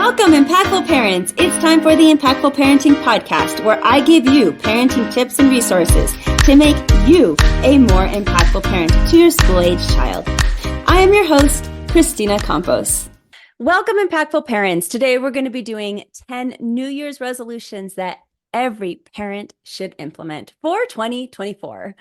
Welcome, Impactful Parents. It's time for the Impactful Parenting Podcast, where I give you parenting tips and resources to make you a more impactful parent to your school-age child. I am your host, Kristina Campos. Welcome, Impactful Parents. Today, we're going to be doing 10 New Year's resolutions that every parent should implement for 2024.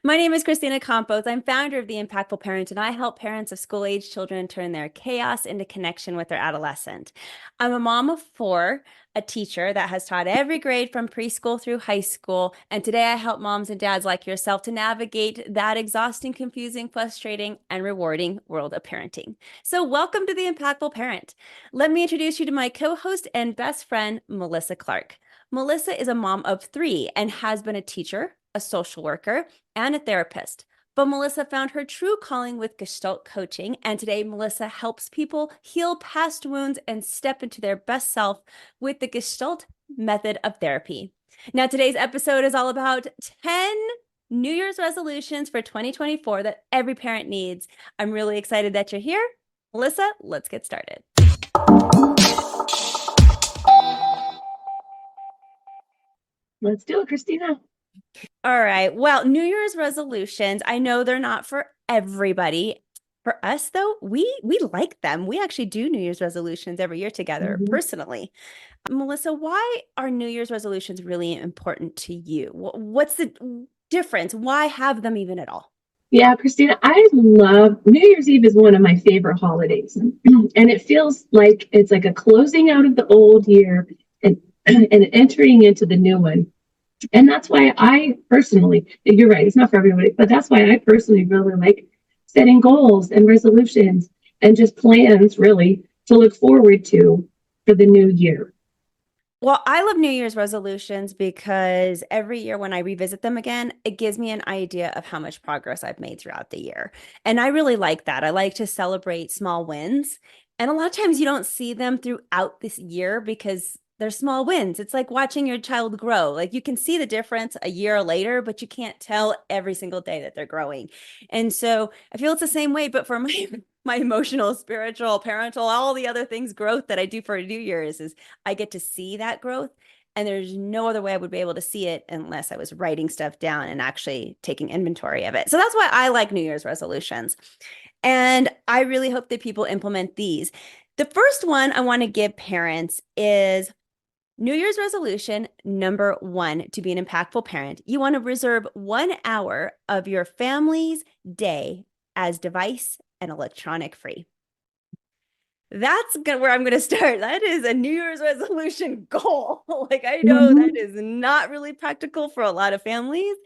My name is Kristina Campos. I'm founder of The Impactful Parent, and I help parents of school-age children turn their chaos into connection with their adolescent. I'm a mom of four, a teacher that has taught every grade from preschool through high school, and today I help moms and dads like yourself to navigate that exhausting, confusing, frustrating, and rewarding world of parenting. So welcome to The Impactful Parent. Let me introduce you to my co-host and best friend, Melissa Clark. Melissa is a mom of three and has been a teacher, a social worker, and a therapist. But Melissa found her true calling with Gestalt coaching, and today Melissa helps people heal past wounds and step into their best self with the Gestalt method of therapy. Now, today's episode is all about 10 New Year's resolutions for 2024 that every parent needs. I'm really excited that you're here. Melissa, let's get started. Let's do it, Kristina. All right. Well, New Year's resolutions, I know they're not for everybody. For us, though, we like them. We actually do New Year's resolutions every year together, personally. Melissa, why are New Year's resolutions really important to you? What's the difference? Why have them even at all? Yeah, Kristina, I love New Year's Eve is one of my favorite holidays. And it feels like it's like a closing out of the old year and entering into the new one. And that's why I personally, you're right, it's not for everybody, but that's why I personally really like setting goals and resolutions and just plans really to look forward to for the new year. Well, I love New Year's resolutions because every year when I revisit them again, it gives me an idea of how much progress I've made throughout the year. And I really like that. I like to celebrate small wins. And a lot of times you don't see them throughout this year because they're small wins. It's like watching your child grow. Like you can see the difference a year later, but you can't tell every single day that they're growing. And so I feel it's the same way, but for my emotional, spiritual, parental, all the other things growth that I do for New Year's is I get to see that growth. And there's no other way I would be able to see it unless I was writing stuff down and actually taking inventory of it. So that's why I like New Year's resolutions. And I really hope that people implement these. The first one I want to give parents is New Year's resolution number 1 to be an impactful parent. You want to reserve 1 hour of your family's day as device and electronic free. That's where I'm going to start. That is a New Year's resolution goal. Like I know that is not really practical for a lot of families,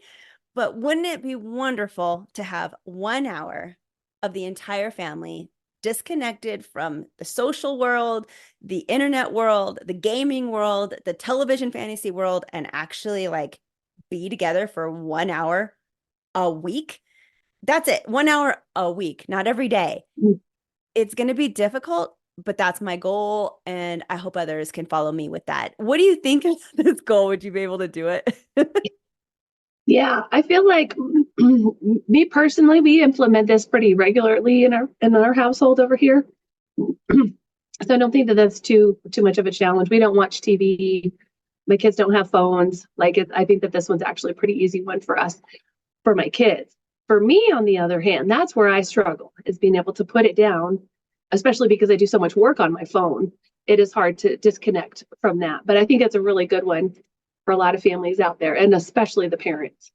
but wouldn't it be wonderful to have 1 hour of the entire family disconnected from the social world, the internet world, the gaming world, the television fantasy world, and actually like be together for 1 hour a week? That's it. 1 hour a week, not every day. It's going to be difficult, but that's my goal. And I hope others can follow me with that. What do you think of this goal? Would you be able to do it? Yeah, I feel like me personally, we implement this pretty regularly in our household over here. So I don't think that that's too much of a challenge. We don't watch TV. My kids don't have phones. I think that this one's actually a pretty easy one for us, for my kids. For me, on the other hand, that's where I struggle, is being able to put it down, especially because I do so much work on my phone. It is hard to disconnect from that. But I think it's a really good one for a lot of families out there, and especially the parents.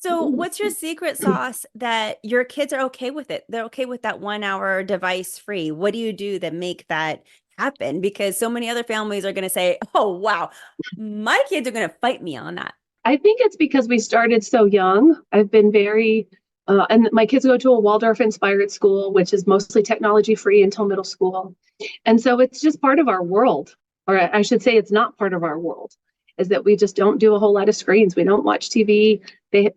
So what's your secret sauce that your kids are okay with it? They're okay with that 1 hour device free. What do you do that make that happen? Because so many other families are going to say, oh, wow, my kids are going to fight me on that. I think it's because we started so young. I've been very, and my kids go to a Waldorf inspired school, which is mostly technology free until middle school. And so it's just part of our world, or I should say it's not part of our world, is that we just don't do a whole lot of screens. We don't watch TV.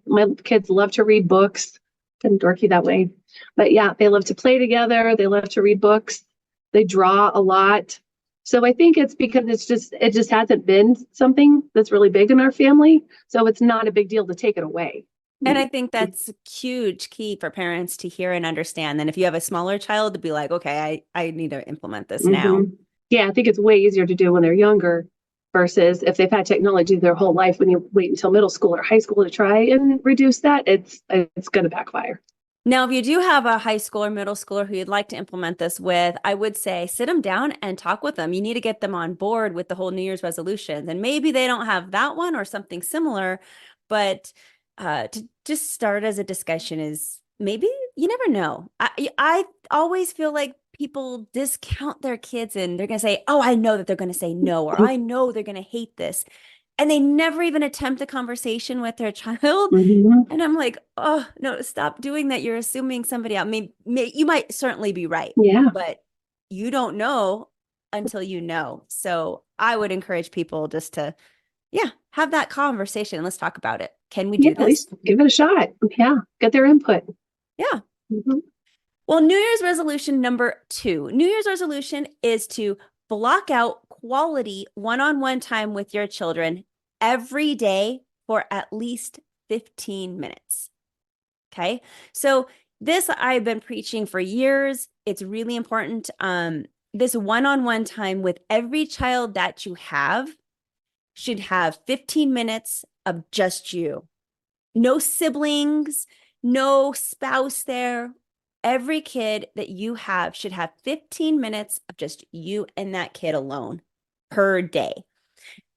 My kids love to read books. Kind of dorky that way. But yeah, they love to play together. They love to read books. They draw a lot. So I think it's because it just hasn't been something that's really big in our family. So it's not a big deal to take it away. And I think that's a huge key for parents to hear and understand. Then if you have a smaller child, to be like, okay, I need to implement this now. Yeah, I think it's way easier to do when they're younger versus if they've had technology their whole life. When you wait until middle school or high school to try and reduce that, it's going to backfire. Now, if you do have a high school or middle schooler who you'd like to implement this with, I would say sit them down and talk with them. You need to get them on board with the whole New Year's resolutions. And maybe they don't have that one or something similar, but to just start as a discussion is maybe you never know. I always feel like people discount their kids and they're going to say, oh, I know that they're going to say no, or I know they're going to hate this. And they never even attempt a conversation with their child. Mm-hmm. And I'm like, oh, no, stop doing that. You're assuming somebody else. I mean, you might certainly be right, Yeah, but you don't know until you know. So I would encourage people just to, yeah, have that conversation. Let's talk about it. Can we yeah. do At this? least give it a shot. Yeah, get their input. Yeah. Mm-hmm. Well, New Year's resolution number 2. New Year's resolution is to block out quality one-on-one time with your children every day for at least 15 minutes. Okay. So this I've been preaching for years. It's really important. This one-on-one time with every child that you have should have 15 minutes of just you. No siblings, no spouse there. Every kid that you have should have 15 minutes of just you and that kid alone per day.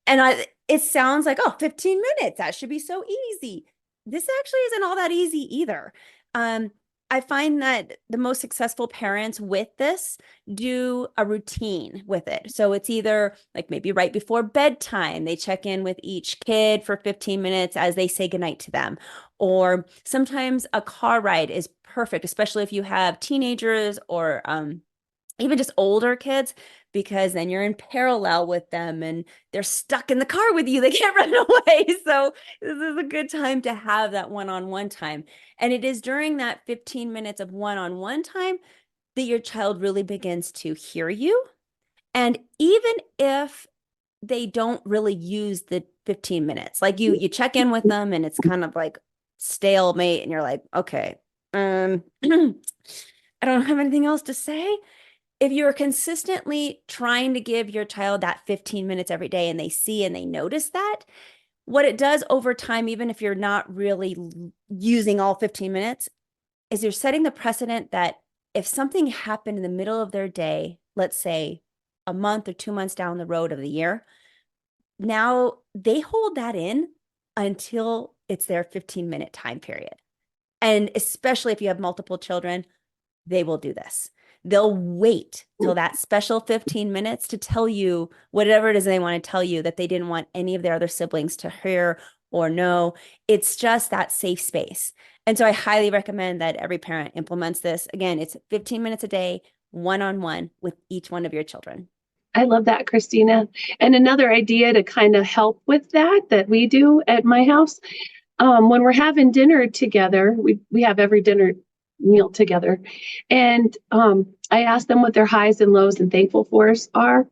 And it sounds like, oh, 15 minutes, that should be so easy. This actually isn't all that easy either. Um, I find that the most successful parents with this do a routine with it. So it's either like maybe right before bedtime, they check in with each kid for 15 minutes as they say goodnight to them. Or sometimes a car ride is perfect, especially if you have teenagers or even just older kids, because then you're in parallel with them and they're stuck in the car with you. They can't run away. So this is a good time to have that one-on-one time. And it is during that 15 minutes of one-on-one time that your child really begins to hear you. And even if they don't really use the 15 minutes, like you check in with them and it's kind of like stalemate and you're like, okay, I don't have anything else to say. If you're consistently trying to give your child that 15 minutes every day and they see and they notice that, what it does over time, even if you're not really using all 15 minutes, is you're setting the precedent that if something happened in the middle of their day, let's say a month or 2 months down the road of the year, now they hold that in until it's their 15-minute time period. And especially if you have multiple children, they will do this. They'll wait till that special 15 minutes to tell you whatever it is they want to tell you that they didn't want any of their other siblings to hear or know. It's just that safe space. And so I highly recommend that every parent implements this. Again, it's 15 minutes a day, one-on-one with each one of your children. I love that, Christina. And another idea to kind of help with that we do at my house, when we're having dinner together, we have every dinner meal together, and I ask them what their highs and lows and thankful fors are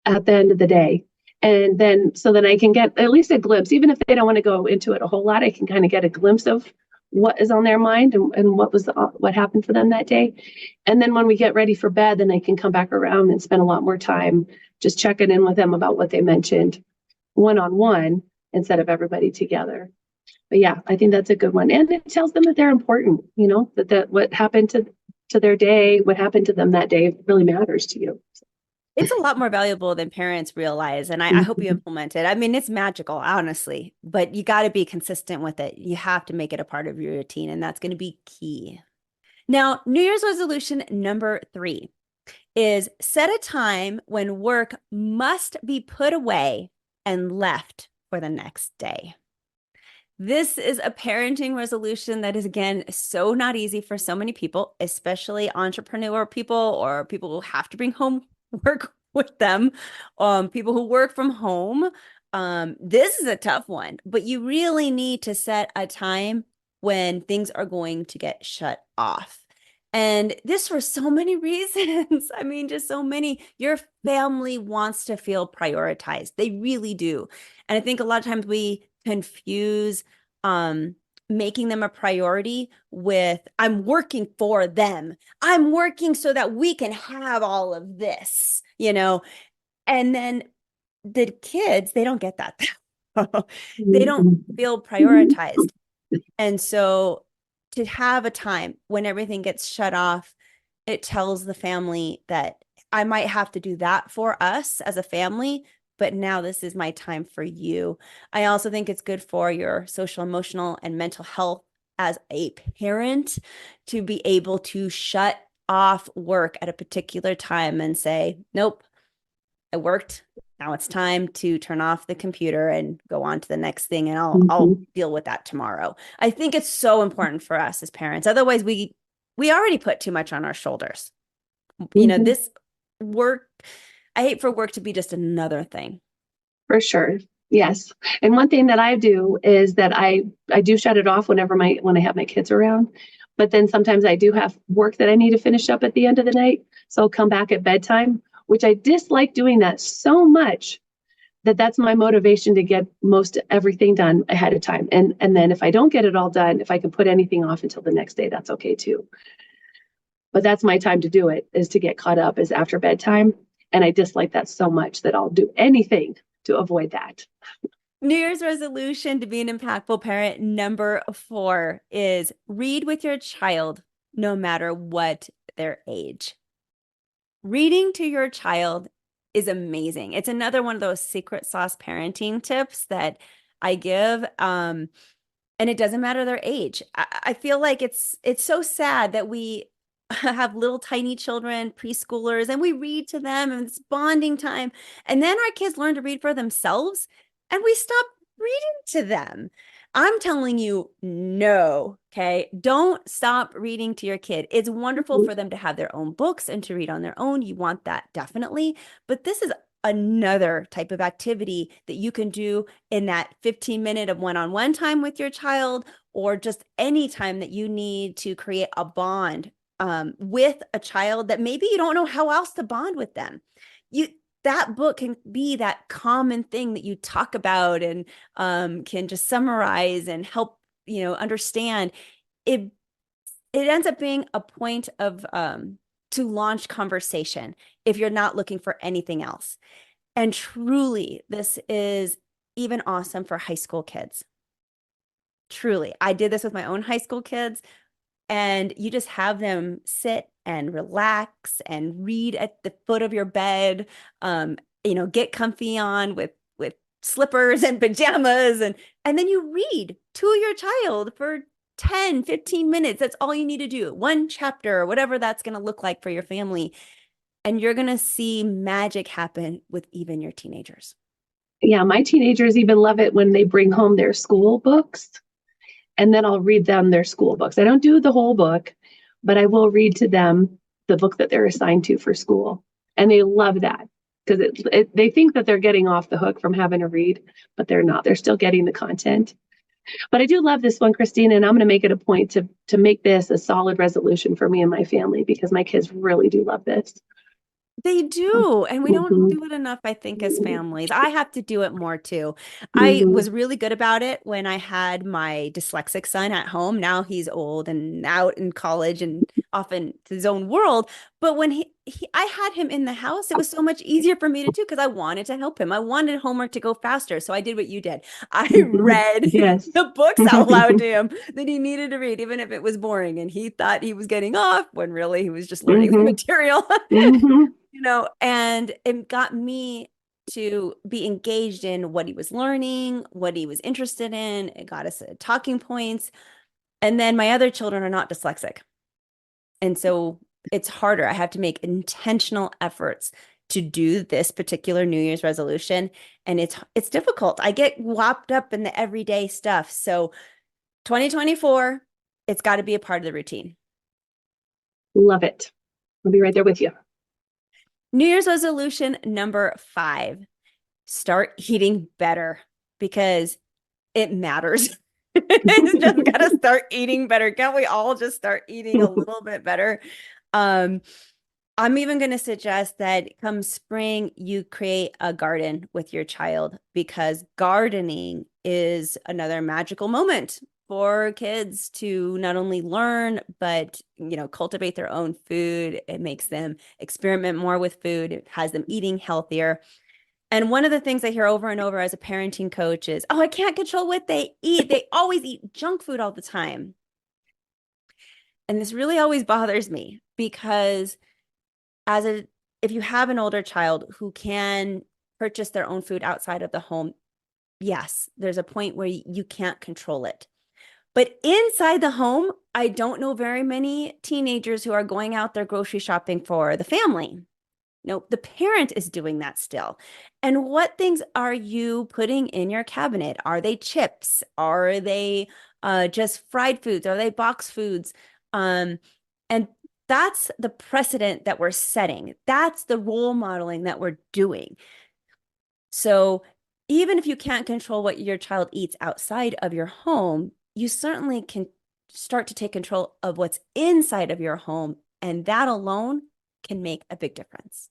at the end of the day. And then so then I can get at least a glimpse, even if they don't want to go into it a whole lot, I can kind of get a glimpse of what is on their mind and what happened for them that day. And then when we get ready for bed, then I can come back around and spend a lot more time just checking in with them about what they mentioned one on one instead of everybody together. But yeah, I think that's a good one. And it tells them that they're important, that what happened to their day, what happened to them that day really matters to you. It's a lot more valuable than parents realize. And I hope you Mhm. implement it. I mean, it's magical, honestly, but you got to be consistent with it. You have to make it a part of your routine, and that's going to be key. Now, New Year's resolution number 3 is set a time when work must be put away and left for the next day. This is a parenting resolution that is, again, so not easy for so many people, especially entrepreneur people or people who have to bring home work with them, people who work from home. This is a tough one, but you really need to set a time when things are going to get shut off. And this for so many reasons. I mean, just so many. Your family wants to feel prioritized. They really do. And I think a lot of times we confuse making them a priority with, I'm working for them. I'm working so that we can have all of this, and then the kids, they don't get that. They don't Mhm. feel prioritized. And so to have a time when everything gets shut off, it tells the family that I might have to do that for us as a family, but now this is my time for you. I also think it's good for your social, emotional, and mental health as a parent to be able to shut off work at a particular time and say, nope, I worked. Now it's time to turn off the computer and go on to the next thing, and I'll Mhm. deal with that tomorrow. I think it's so important for us as parents. Otherwise, we already put too much on our shoulders. Mhm. This work, I hate for work to be just another thing. For sure. Yes. And one thing that I do is that I do shut it off when I have my kids around. But then sometimes I do have work that I need to finish up at the end of the night. So I'll come back at bedtime, which I dislike doing that so much that that's my motivation to get most everything done ahead of time. And then if I don't get it all done, if I can put anything off until the next day, that's okay too. But that's my time to do it, is to get caught up, is after bedtime. And I dislike that so much that I'll do anything to avoid that. New Year's resolution to be an impactful parent number 4 is read with your child no matter what their age. Reading to your child is amazing. It's another one of those secret sauce parenting tips that I give. And it doesn't matter their age. I feel like it's so sad that we have little tiny children, preschoolers, and we read to them and it's bonding time. And then our kids learn to read for themselves and we stop reading to them. I'm telling you, no, okay? Don't stop reading to your kid. It's wonderful for them to have their own books and to read on their own. You want that definitely. But this is another type of activity that you can do in that 15-minute of one-on-one time with your child, or just any time that you need to create a bond with a child that maybe you don't know how else to bond with them. You That book can be that common thing that you talk about and can just summarize and help understand it. It ends up being a point of to launch conversation if you're not looking for anything else. And truly, this is even awesome for high school kids. Truly, I did this with my own high school kids, and you just have them sit and relax and read at the foot of your bed. Get comfy on with slippers and pajamas, and then you read to your child for 10, 15 minutes. That's all you need to do. One chapter, whatever that's going to look like for your family. And you're going to see magic happen with even your teenagers. Yeah, my teenagers even love it when they bring home their school books, and then I'll read them their school books. I don't do the whole book, but I will read to them the book that they're assigned to for school. And they love that because they think that they're getting off the hook from having to read, but they're not. They're still getting the content. But I do love this one, Christina, and I'm going to make it a point to make this a solid resolution for me and my family because my kids really do love this. They do. And we don't Mhm. do it enough, I think, as families. I have to do it more too. I Mhm. was really good about it when I had my dyslexic son at home. Now he's old and out in college and off in his own world. But when I had him in the house, it was so much easier for me to do because I wanted to help him. I wanted homework to go faster. So I did what you did. I Mhm. read Yes. the books out loud to him that he needed to read, even if it was boring. And he thought he was getting off when really he was just learning the Mhm. material. Mhm. And it got me to be engaged in what he was learning, what he was interested in. It got us talking points. And then my other children are not dyslexic. And so it's harder. I have to make intentional efforts to do this particular New Year's resolution. And it's difficult. I get whopped up in the everyday stuff. So 2024, it's got to be a part of the routine. Love it. I'll be right there with you. New Year's resolution number 5, start eating better because it matters. It's just gotta start eating better. Can't we all just start eating a little bit better? Um, I'm even going to suggest that come spring, you create a garden with your child because gardening is another magical moment. for kids to not only learn, but, cultivate their own food. It makes them experiment more with food. It has them eating healthier. And one of the things I hear over and over as a parenting coach is, oh, I can't control what they eat. They always eat junk food all the time. And this really always bothers me because as a if you have an older child who can purchase their own food outside of the home, yes, there's a point where you can't control it. But inside the home, I don't know very many teenagers who are going out there grocery shopping for the family. Nope, the parent is doing that still. And what things are you putting in your cabinet? Are they chips? Are they just fried foods? Are they box foods? And that's the precedent that we're setting. That's the role modeling that we're doing. So even if you can't control what your child eats outside of your home, you certainly can start to take control of what's inside of your home. And that alone can make a big difference.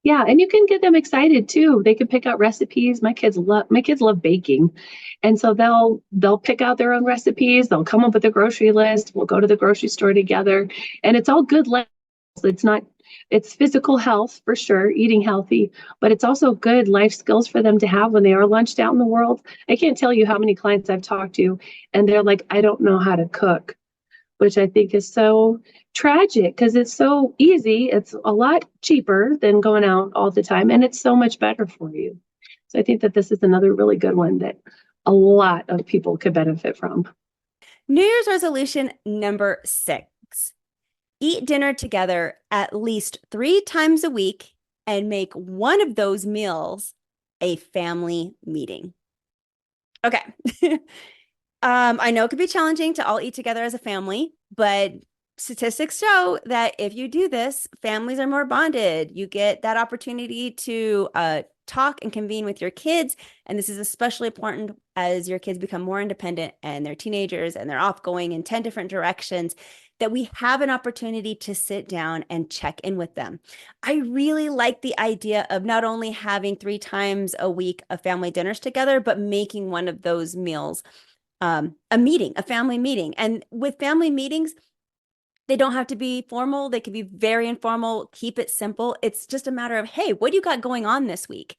Yeah, and you can get them excited too. They can pick out recipes. My kids love baking. And so they'll pick out their own recipes. They'll come up with a grocery list. We'll go to the grocery store together. And it's all good life. It's not it's physical health for sure, eating healthy, but it's also good life skills for them to have when they are lunched out in the world. I can't tell you how many clients I've talked to and they're like, I don't know how to cook, which I think is so tragic because it's so easy. It's a lot cheaper than going out all the time, and it's so much better for you. So I think that this is another really good one that a lot of people could benefit from. New Year's resolution number 6. Eat dinner together at least 3 times a week and make one of those meals a family meeting. Okay. I know it could be challenging to all eat together as a family, but statistics show that if you do this, families are more bonded. You get that opportunity to talk and convene with your kids. And this is especially important as your kids become more independent and they're teenagers and they're off going in 10 different directions, that we have an opportunity to sit down and check in with them. I really like the idea of not only having 3 times a week of family dinners together, but making one of those meals a meeting, a family meeting. And with family meetings, they don't have to be formal. They can be very informal. Keep it simple. It's just a matter of, hey, what do you got going on this week?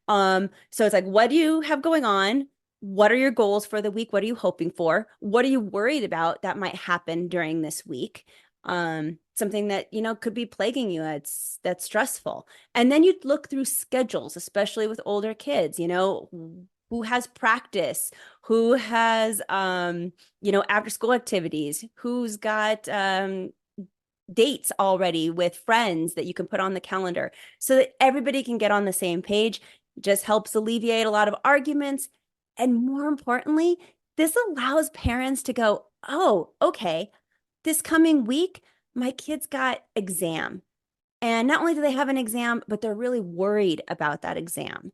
So it's like, what do you have going on? What are your goals for the week? What are you hoping for? What are you worried about that might happen during this week? Something that, could be plaguing you. That's stressful. And then you look through schedules, especially with older kids, who has practice, who has after school activities, who's got dates already with friends that you can put on the calendar so that everybody can get on the same page. Just helps alleviate a lot of arguments. And more importantly, this allows parents to go, oh, okay, this coming week, my kid's got exam. And not only do they have an exam, but they're really worried about that exam.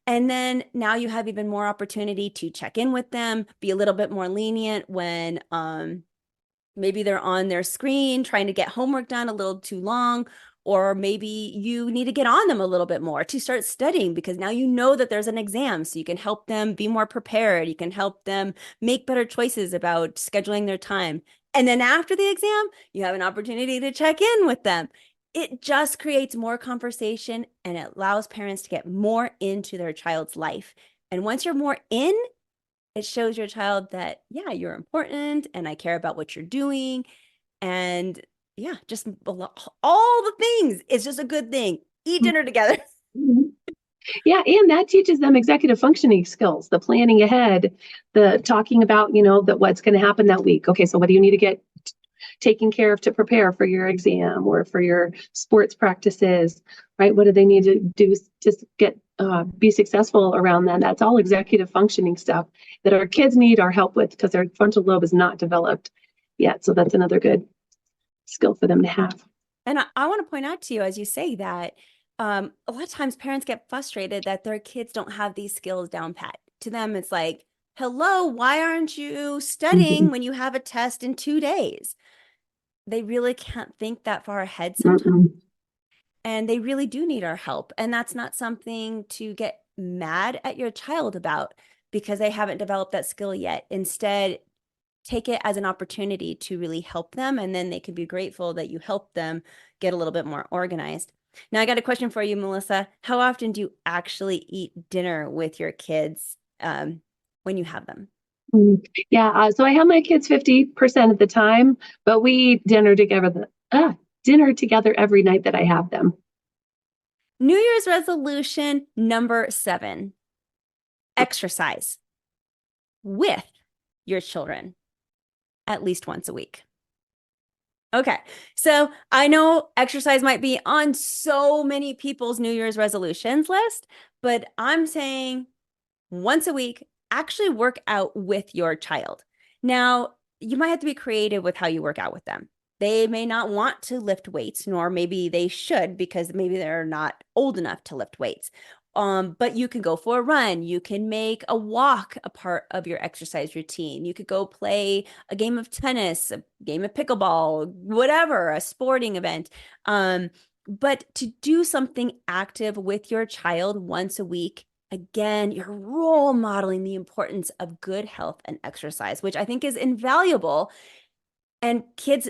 And then now you have even more opportunity to check in with them, be a little bit more lenient when maybe they're on their screen trying to get homework done a little too long, or maybe you need to get on them a little bit more to start studying because now you know that there's an exam, so you can help them be more prepared. You can help them make better choices about scheduling their time. And then after the exam, you have an opportunity to check in with them. It just creates more conversation and it allows parents to get more into their child's life. And once you're more in, it shows your child that, yeah, you're important and I care about what you're doing. And yeah, just all the things. It's just a good thing. Eat dinner together. Yeah, and that teaches them executive functioning skills, the planning ahead, the talking about, that what's going to happen that week. Okay, so what do you need to get taken care of to prepare for your exam or for your sports practices, right? What do they need to do to get be successful around that? That's all executive functioning stuff that our kids need our help with because their frontal lobe is not developed yet. So that's another good skill for them to have. And I want to point out to you, as you say that, a lot of times parents get frustrated that their kids don't have these skills down pat. To them, it's like, hello, why aren't you studying Mhm. when you have a test in 2 days? They really can't think that far ahead sometimes. Mm-mm. And they really do need our help. And that's not something to get mad at your child about because they haven't developed that skill yet. Instead, take it as an opportunity to really help them. And then they can be grateful that you helped them get a little bit more organized. Now, I got a question for you, Melissa. How often do you actually eat dinner with your kids when you have them? Mm. Yeah, so I have my kids 50% of the time, but we eat dinner together every night that I have them. New Year's resolution number 7, exercise with your children at least once a week. Okay. So I know exercise might be on so many people's New Year's resolutions list, but I'm saying once a week, actually work out with your child. Now, you might have to be creative with how you work out with them. They may not want to lift weights, nor maybe they should because maybe they're not old enough to lift weights. But you can go for a run. You can make a walk a part of your exercise routine. You could go play a game of tennis, a game of pickleball, whatever, a sporting event. But to do something active with your child once a week, again, you're role modeling the importance of good health and exercise, which I think is invaluable. And kids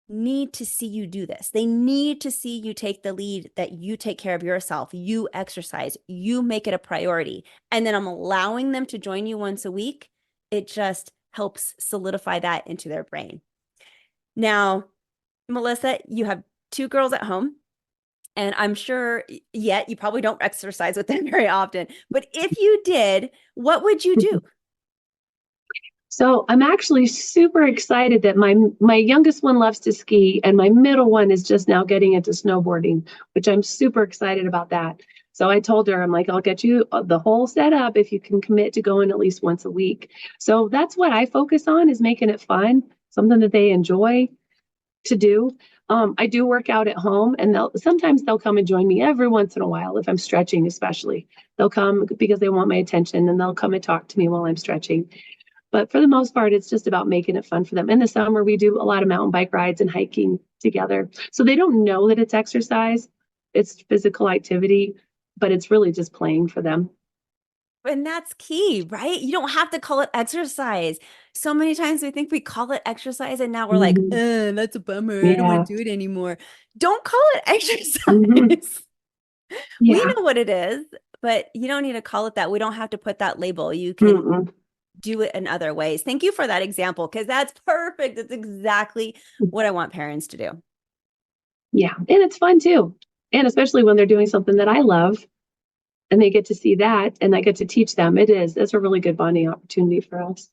need to see you do this. They need to see you take the lead, that you take care of yourself, you exercise, you make it a priority. And then I'm allowing them to join you once a week. It just helps solidify that into their brain. Now, Melissa, you have 2 girls at home. And I'm sure yet you probably don't exercise with them very often. But if you did, what would you do? So I'm actually super excited that my youngest one loves to ski and my middle one is just now getting into snowboarding, which I'm super excited about that. So I told her, I'm like, I'll get you the whole setup if you can commit to going at least once a week. So that's what I focus on, is making it fun, something that they enjoy to do. I do work out at home, and they'll come and join me every once in a while if I'm stretching, especially. They'll come because they want my attention, and they'll come and talk to me while I'm stretching. But for the most part, it's just about making it fun for them. In the summer, we do a lot of mountain bike rides and hiking together. So they don't know that it's exercise, it's physical activity, but it's really just playing for them. And that's key, right? You don't have to call it exercise. So many times we think we call it exercise and now we're like, Hmm. that's a bummer. I don't want Yeah. to do it anymore. Don't call it Hmm. exercise. We Yeah. know what it is, but you don't need to call it that. We don't have to put that label. You can Mm-mm. do it in other ways. Thank you for that example because that's perfect. That's exactly what I want parents to do. Yeah. And it's fun too. And especially when they're doing something that I love and they get to see that and I get to teach them. It's a really good bonding opportunity for us.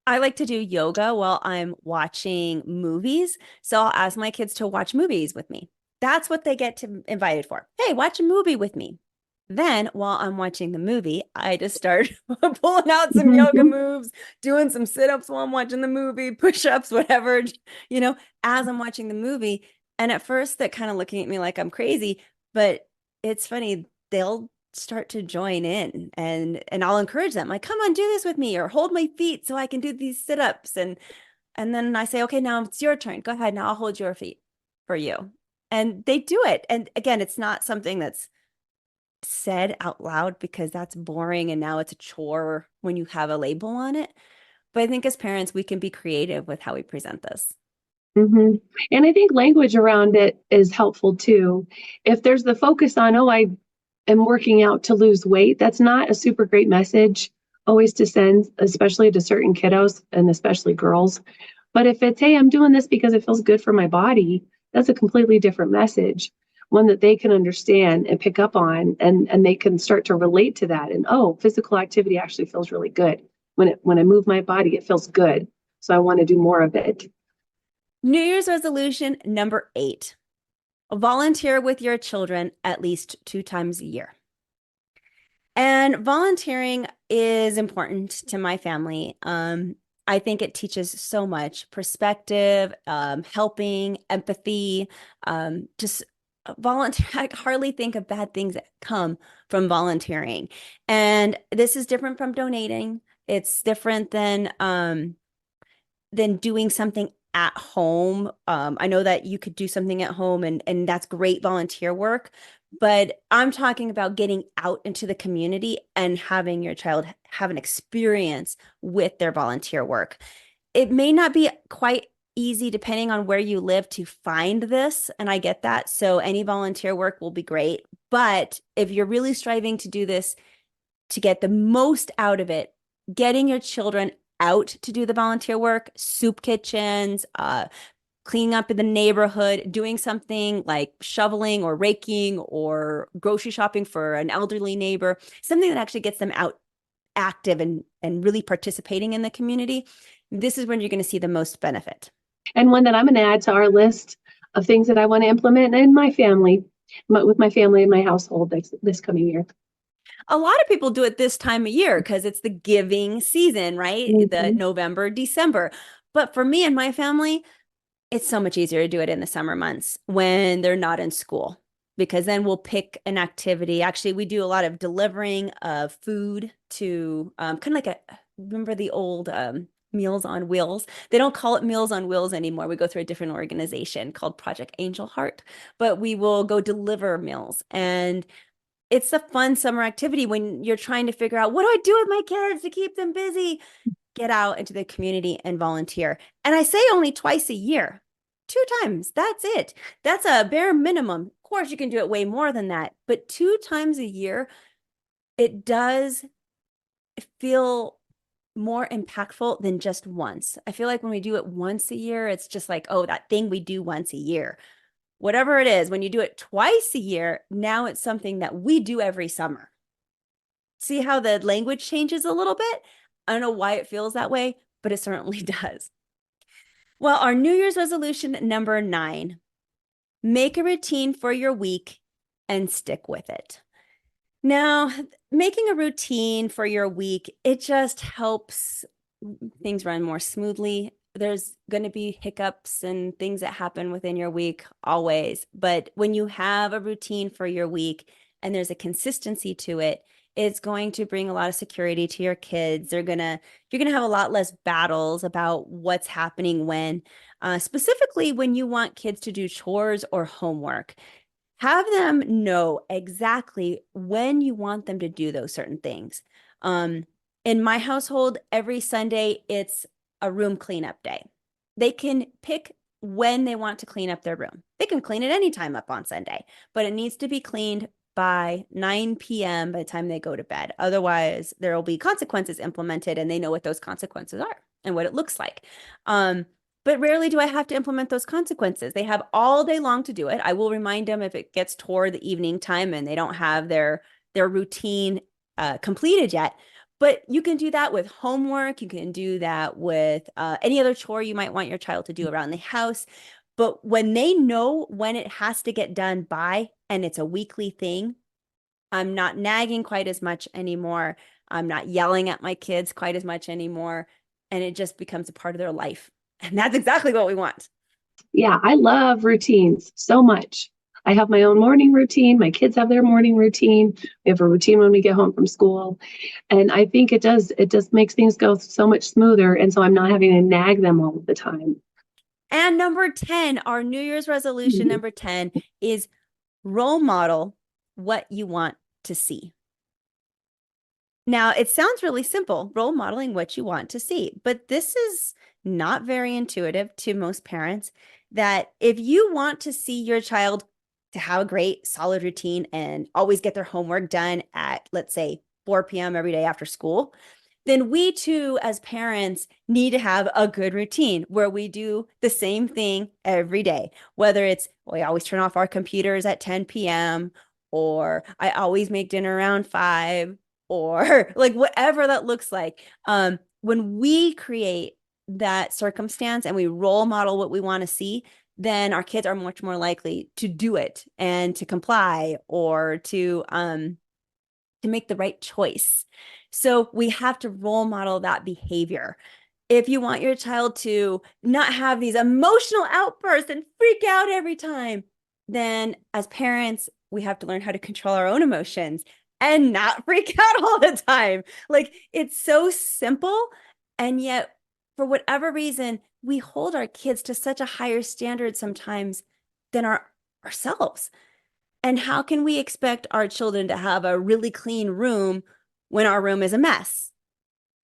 I like to do yoga while I'm watching movies. So I'll ask my kids to watch movies with me. That's what they get to invited for. Hey, watch a movie with me. Then while I'm watching the movie, I just start pulling out some yoga Hmm. moves, doing some sit-ups while I'm watching the movie, push-ups, whatever, you know, as I'm watching the movie. And at first they're kind of looking at me like I'm crazy, but it's funny. They'll start to join in and I'll encourage them like come on do this with me or hold my feet so I can do these sit-ups and then I say okay now it's your turn go ahead now I'll hold your feet for you and they do it and again it's not something that's said out loud because that's boring and now it's a chore when you have a label on it but I think as parents we can be creative with how we present this. Hmm. And I think language around it is helpful too. If there's the focus on, oh, I am working out to lose weight, that's not a super great message always to send, especially to certain kiddos and especially girls. But if it's, hey, I'm doing this because it feels good for my body, that's a completely different message, one that they can understand and pick up on, and they can start to relate to that. And oh, physical activity actually feels really good. When I move my body, it feels good. So I want to do more of it. New Year's resolution number 8, volunteer with your children at least 2 times a year. And volunteering is important to my family. I think it teaches so much perspective, helping, empathy, just volunteer. I hardly think of bad things that come from volunteering. And this is different from donating. It's different than doing something at home. I know that you could do something at home and that's great volunteer work, but I'm talking about getting out into the community and having your child have an experience with their volunteer work. It may not be quite easy depending on where you live to find this, and I get that. So any volunteer work will be great. But if you're really striving to do this to get the most out of it, getting your children out to do the volunteer work, soup kitchens, cleaning up in the neighborhood, doing something like shoveling or raking or grocery shopping for an elderly neighbor, something that actually gets them out active and really participating in the community, this is when you're going to see the most benefit. And one that I'm going to add to our list of things that I want to implement in my family, with my family and my household this coming year. A lot of people do it this time of year because it's the giving season, right? The Mhm. November, December. But for me and my family, it's so much easier to do it in the summer months when they're not in school because then we'll pick an activity. Actually, we do a lot of delivering of food to kind of like remember the old Meals on Wheels? They don't call it Meals on Wheels anymore. We go through a different organization called Project Angel Heart, but we will go deliver meals. And it's a fun summer activity when you're trying to figure out what do I do with my kids to keep them busy? Get out into the community and volunteer. And I say only twice a year, 2 times. That's it. That's a bare minimum. Of course, you can do it way more than that, but 2 times a year, it does feel more impactful than just once. I feel like when we do it once a year, it's just like, oh, that thing we do once a year. Whatever it is, when you do it twice a year, now it's something that we do every summer. See how the language changes a little bit? I don't know why it feels that way, but it certainly does. Well, our New Year's resolution number 9, make a routine for your week and stick with it. Now, making a routine for your week, it just helps things run more smoothly. There's going to be hiccups and things that happen within your week always. But when you have a routine for your week and there's a consistency to it, it's going to bring a lot of security to your kids. You're going to have a lot less battles about what's happening when, specifically when you want kids to do chores or homework. Have them know exactly when you want them to do those certain things. Um, in my household, every Sunday, it's a room cleanup day. They can pick when they want to clean up their room. They can clean it anytime up on Sunday, but it needs to be cleaned by 9 p.m. by the time they go to bed. Otherwise, there will be consequences implemented, and they know what those consequences are and what it looks like. But rarely do I have to implement those consequences. They have all day long to do it. I will remind them if it gets toward the evening time and they don't have their routine completed yet. But you can do that with homework. You can do that with any other chore you might want your child to do around the house. But when they know when it has to get done by, and it's a weekly thing, I'm not nagging quite as much anymore. I'm not yelling at my kids quite as much anymore. And it just becomes a part of their life. And that's exactly what we want. Yeah, I love routines so much. I have my own morning routine. My kids have their morning routine. We have a routine when we get home from school. And I think it just makes things go so much smoother. And so I'm not having to nag them all the time. And number 10, our New Year's resolution Mhm. number 10 is role model what you want to see. Now, it sounds really simple, role modeling what you want to see, but this is not very intuitive to most parents. That if you want to see your child to have a great, solid routine and always get their homework done at, let's say, 4 p.m. every day after school, then we too, as parents, need to have a good routine where we do the same thing every day. Whether it's we always turn off our computers at 10 p.m., or I always make dinner around 5, or like whatever that looks like. When we create that circumstance and we role model what we want to see, then our kids are much more likely to do it and to comply or to make the right choice. So we have to role model that behavior. If you want your child to not have these emotional outbursts and freak out every time, then as parents, we have to learn how to control our own emotions and not freak out all the time. Like it's so simple. And yet, for whatever reason, we hold our kids to such a higher standard sometimes than ourselves. And how can we expect our children to have a really clean room when our room is a mess?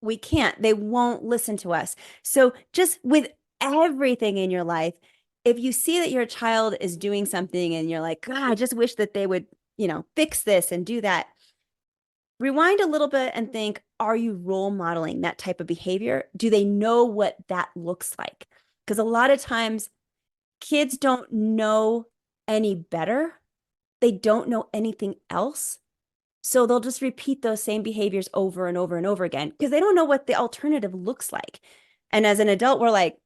We can't. They won't listen to us. So just with everything in your life, if you see that your child is doing something and you're like, God, I just wish that they would, fix this and do that. Rewind a little bit and think, are you role modeling that type of behavior? Do they know what that looks like? Because a lot of times kids don't know any better. They don't know anything else. So they'll just repeat those same behaviors over and over and over again because they don't know what the alternative looks like. And as an adult, we're like,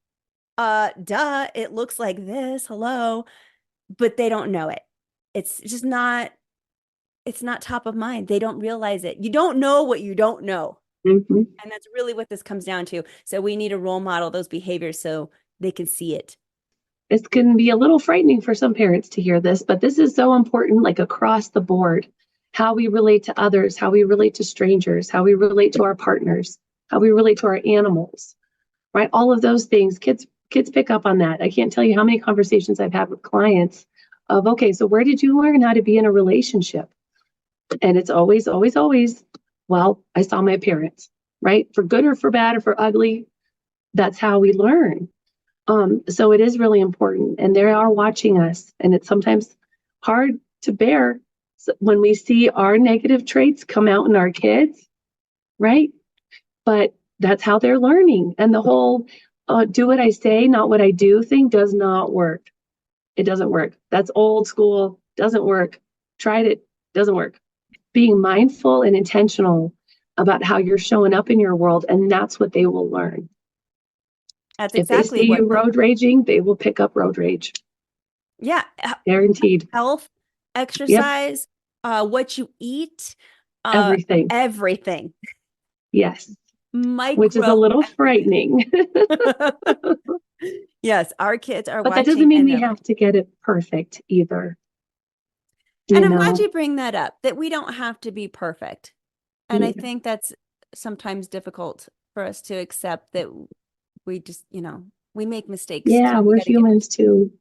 duh, it looks like this. Hello. But they don't know it. It's just not, it's not top of mind. They don't realize it. You don't know what you don't know. Mm-hmm. And that's really what this comes down to. So we need to role model those behaviors so they can see it. This can be a little frightening for some parents to hear this, but this is so important, like across the board. How we relate to others, how we relate to strangers, how we relate to our partners, how we relate to our animals, right? All of those things, kids pick up on that. I can't tell you how many conversations I've had with clients of, okay, so where did you learn how to be in a relationship? And it's always, always, always, well, I saw my parents, right? For good or for bad or for ugly, that's how we learn. So it is really important, and they are watching us, and it's sometimes hard to bear when we see our negative traits come out in our kids, right? But that's how they're learning. And the whole do what I say, not what I do thing does not work. It doesn't work. That's old school, doesn't work. Tried it, doesn't work. Being mindful and intentional about how you're showing up in your world, and that's what they will learn. That's If they exactly see what you road raging, they will pick up road rage. Yeah. Guaranteed. Health, Yep. exercise, what you eat, Everything. everything. Yes. Which is a Micro little everything. frightening. Yes, our kids are But that watching doesn't mean and we they're have to get it perfect either. and You I'm glad know, you bring that up, that we don't have to be perfect. And I yeah, think that's sometimes difficult for us to accept that we just, we make mistakes yeah, too. We we're got to get humans too.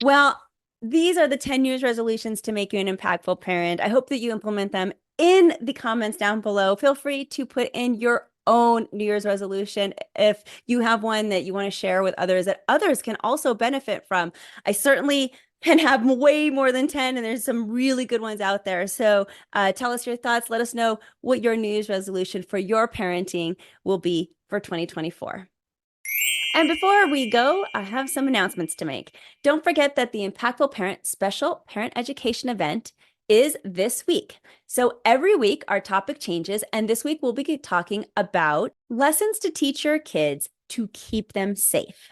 Well, these are the 10 New Year's resolutions to make you an impactful parent. I hope that you implement them in the comments down below. Feel free to put in your own New Year's resolution if you have one that you want to share with others that others can also benefit from. I certainly can have way more than 10, and there's some really good ones out there. So tell us your thoughts. Let us know what your New Year's resolution for your parenting will be for 2024. And before we go, I have some announcements to make. Don't forget that the Impactful Parent Special Parent Education event is this week. So every week our topic changes, and this week we'll be talking about lessons to teach your kids to keep them safe.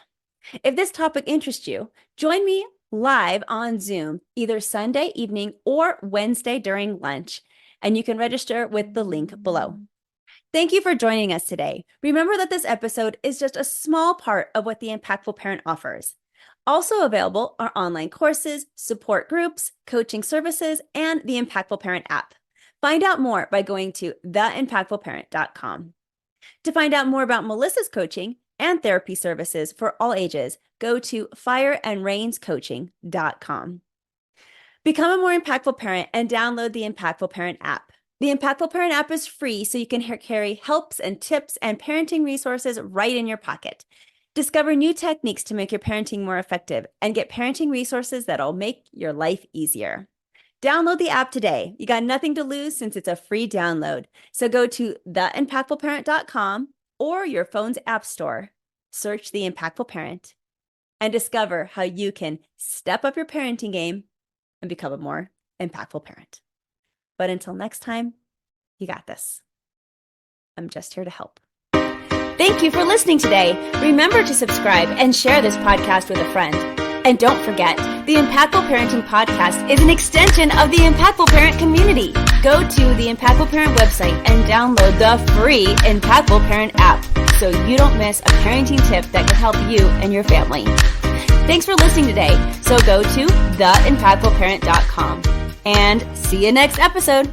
If this topic interests you, join me live on Zoom either Sunday evening or Wednesday during lunch, and you can register with the link below. Thank you for joining us today. Remember that this episode is just a small part of what the Impactful Parent offers. Also available are online courses, support groups, coaching services, and the Impactful Parent app. Find out more by going to theimpactfulparent.com. To find out more about Melissa's coaching and therapy services for all ages, go to fireandrainscoaching.com. Become a more impactful parent and download the Impactful Parent app. The Impactful Parent app is free, so you can carry helps and tips and parenting resources right in your pocket. Discover new techniques to make your parenting more effective and get parenting resources that'll make your life easier. Download the app today. You got nothing to lose since it's a free download. So go to theimpactfulparent.com or your phone's app store. Search The Impactful Parent and discover how you can step up your parenting game and become a more impactful parent. But until next time, you got this. I'm just here to help. Thank you for listening today. Remember to subscribe and share this podcast with a friend. And don't forget, the Impactful Parenting Podcast is an extension of the Impactful Parent community. Go to the Impactful Parent website and download the free Impactful Parent app so you don't miss a parenting tip that can help you and your family. Thanks for listening today. So go to theimpactfulparent.com and see you next episode.